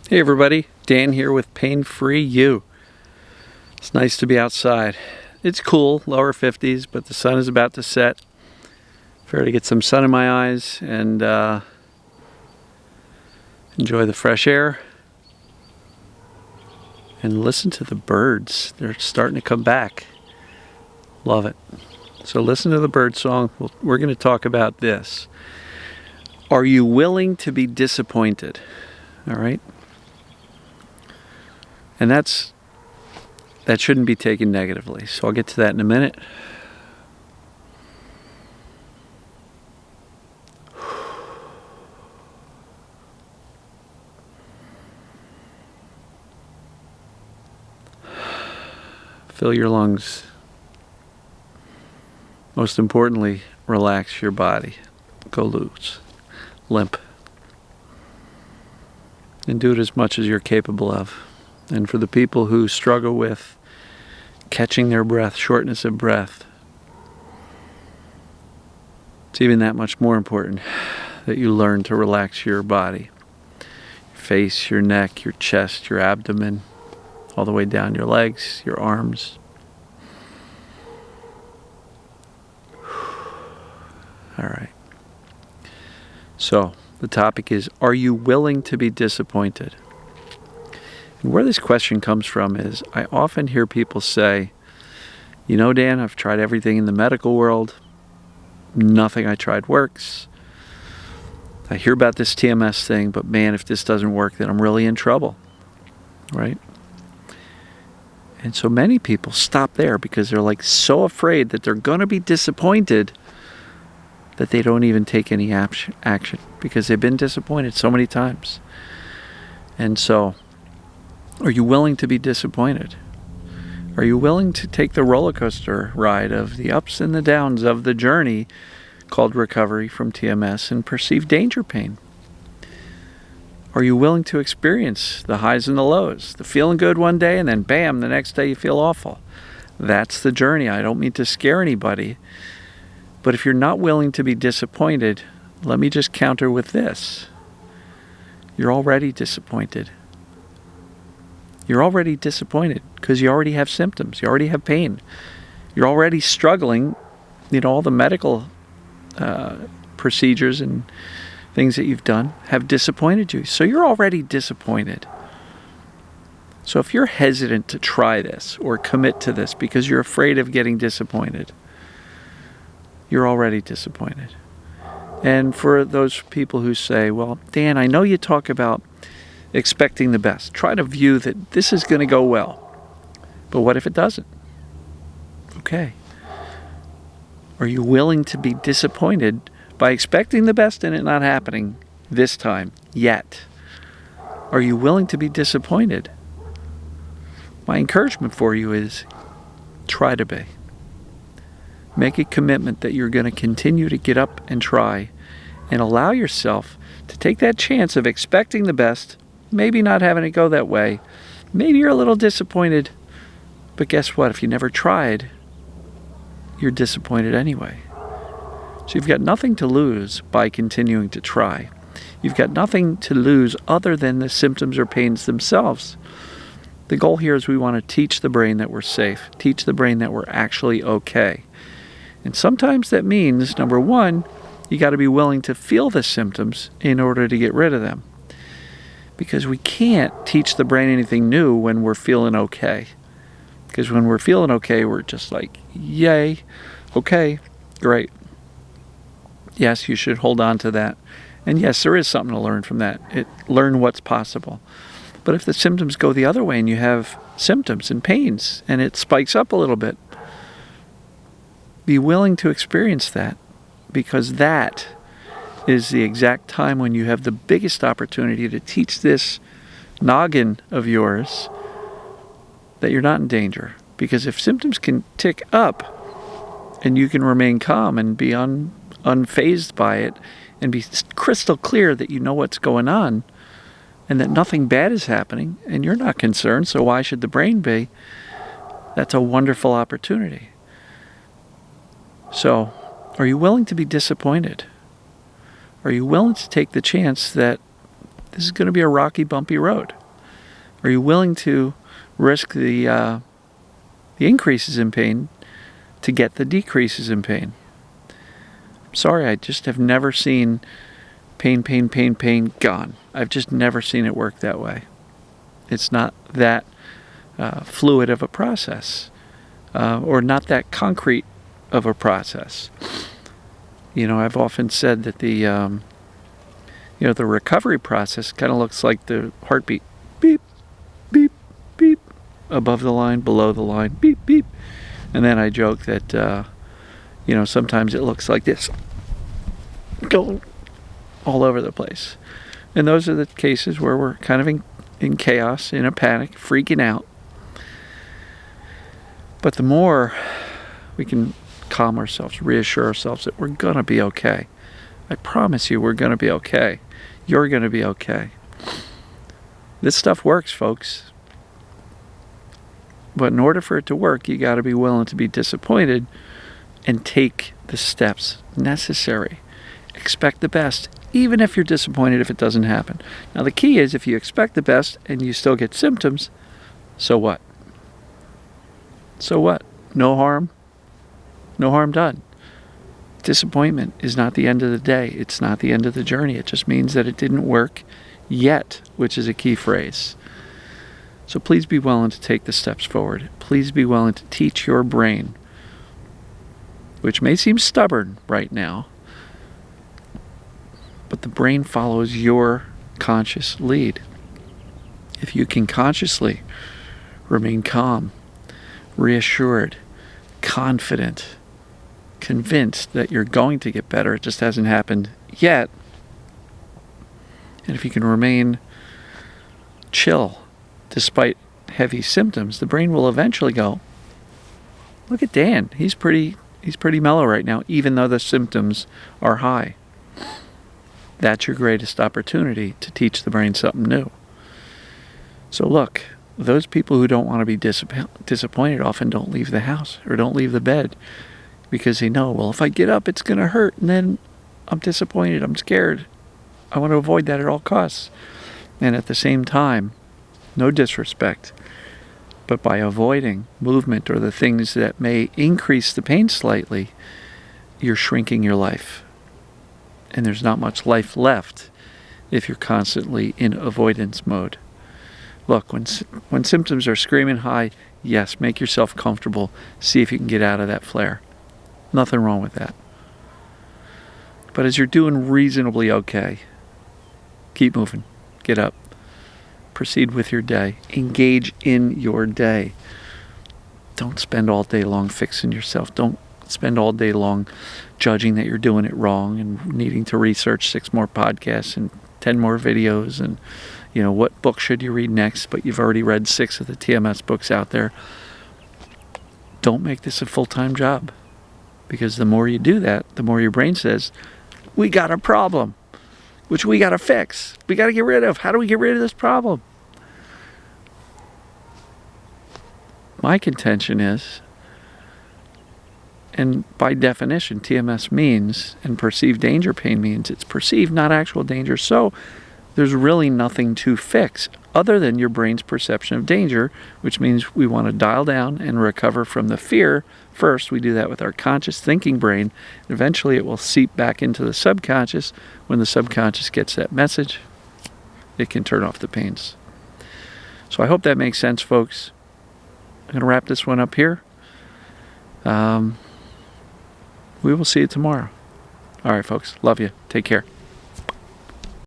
Hey everybody, Dan here with Pain Free You. It's nice to be outside. It's cool, lower 50s, but the sun is about to set. Fair to get some sun in my eyes and enjoy the fresh air and listen to the birds. They're starting to come back. Love it. So listen to the bird song. We're going to talk about this. Are you willing to be disappointed? All right? And that shouldn't be taken negatively. So I'll get to that in a minute. Fill your lungs. Most importantly, relax your body. Go loose. Limp. And do it as much as you're capable of. And for the people who struggle with catching their breath, shortness of breath, it's even that much more important that you learn to relax your body. Your face, your neck, your chest, your abdomen, all the way down your legs, your arms. All right. So, the topic is, are you willing to be disappointed? And where this question comes from is, I often hear people say, you know, Dan, I've tried everything in the medical world. Nothing I tried works. I hear about this TMS thing, but man, if this doesn't work, then I'm really in trouble, right? And so many people stop there because they're like so afraid that they're going to be disappointed that they don't even take any action because they've been disappointed so many times. And so, are you willing to be disappointed? Are you willing to take the roller coaster ride of the ups and the downs of the journey called recovery from TMS and perceived danger pain? Are you willing to experience the highs and the lows, the feeling good one day and then bam, the next day you feel awful? That's the journey. I don't mean to scare anybody, but if you're not willing to be disappointed, let me just counter with this. You're already disappointed. You're already disappointed because you already have symptoms. You already have pain. You're already struggling. You know, all the medical procedures and things that you've done have disappointed you. So you're already disappointed. So if you're hesitant to try this or commit to this because you're afraid of getting disappointed, you're already disappointed. And for those people who say, well, Dan, I know you talk about expecting the best. Try to view that this is going to go well. But what if it doesn't? Okay. Are you willing to be disappointed by expecting the best and it not happening this time yet? Are you willing to be disappointed? My encouragement for you is try to be. Make a commitment that you're going to continue to get up and try and allow yourself to take that chance of expecting the best, maybe not having it go that way. Maybe you're a little disappointed, but guess what? If you never tried, you're disappointed anyway. So you've got nothing to lose by continuing to try. You've got nothing to lose other than the symptoms or pains themselves. The goal here is we want to teach the brain that we're safe, teach the brain that we're actually okay. And sometimes that means, number one, you got to be willing to feel the symptoms in order to get rid of them. Because we can't teach the brain anything new when we're feeling okay. Because when we're feeling okay, we're just like, yay, okay, great. Yes, you should hold on to that. And yes, there is something to learn from that. Learn what's possible. But if the symptoms go the other way and you have symptoms and pains and it spikes up a little bit, be willing to experience that, because that is the exact time when you have the biggest opportunity to teach this noggin of yours that you're not in danger. Because if symptoms can tick up and you can remain calm and be unfazed by it and be crystal clear that you know what's going on and that nothing bad is happening and you're not concerned, so why should the brain be? That's a wonderful opportunity. So, are you willing to be disappointed? Are you willing to take the chance that This is going to be a rocky, bumpy road. Are you willing to risk the increases in pain to get the decreases in pain? Sorry, I just have never seen pain gone. I've just never seen it work that way. It's not that fluid of a process, or not that concrete of a process. I've often said that the recovery process kind of looks like the heartbeat. Beep, beep, beep. Above the line, below the line, beep, beep. And then I joke that, sometimes it looks like this, going all over the place. And those are the cases where we're kind of in chaos, in a panic, freaking out. But the more we can calm ourselves, reassure ourselves that we're going to be okay. I promise you we're going to be okay. You're going to be okay. This stuff works, folks. But in order for it to work, you got to be willing to be disappointed and take the steps necessary. Expect the best, even if you're disappointed if it doesn't happen. Now, the key is if you expect the best and you still get symptoms, so what? So what? No harm? No harm done. Disappointment is not the end of the day. It's not the end of the journey. It just means that it didn't work yet, which is a key phrase. So please be willing to take the steps forward. Please be willing to teach your brain, which may seem stubborn right now, but the brain follows your conscious lead. If you can consciously remain calm, reassured, confident, convinced that you're going to get better, it just hasn't happened yet, and if you can remain chill despite heavy symptoms, the brain will eventually go, look at Dan, he's pretty mellow right now, even though the symptoms are high. That's your greatest opportunity to teach the brain something new. So look, those people who don't want to be disappointed often don't leave the house or don't leave the bed because they know, well, if I get up, it's going to hurt, and then I'm disappointed, I'm scared. I want to avoid that at all costs. And at the same time, no disrespect, but by avoiding movement or the things that may increase the pain slightly, you're shrinking your life. And there's not much life left if you're constantly in avoidance mode. Look, when symptoms are screaming high, yes, make yourself comfortable. See if you can get out of that flare. Nothing wrong with that. But as you're doing reasonably okay, keep moving. Get up. Proceed with your day. Engage in your day. Don't spend all day long fixing yourself. Don't spend all day long judging that you're doing it wrong and needing to research 6 more podcasts and 10 more videos and, what book should you read next, but you've already read 6 of the TMS books out there. Don't make this a full-time job, because the more you do that, the more your brain says, we got a problem, which we got to fix. We got to get rid of. How do we get rid of this problem? My contention is, and by definition, TMS means, and perceived danger pain means, it's perceived, not actual danger. So there's really nothing to fix other than your brain's perception of danger, which means we want to dial down and recover from the fear. First, we do that with our conscious thinking brain. Eventually, it will seep back into the subconscious. When the subconscious gets that message, it can turn off the pains. So I hope that makes sense, folks. I'm going to wrap this one up here. We will see you tomorrow. All right, folks. Love you. Take care.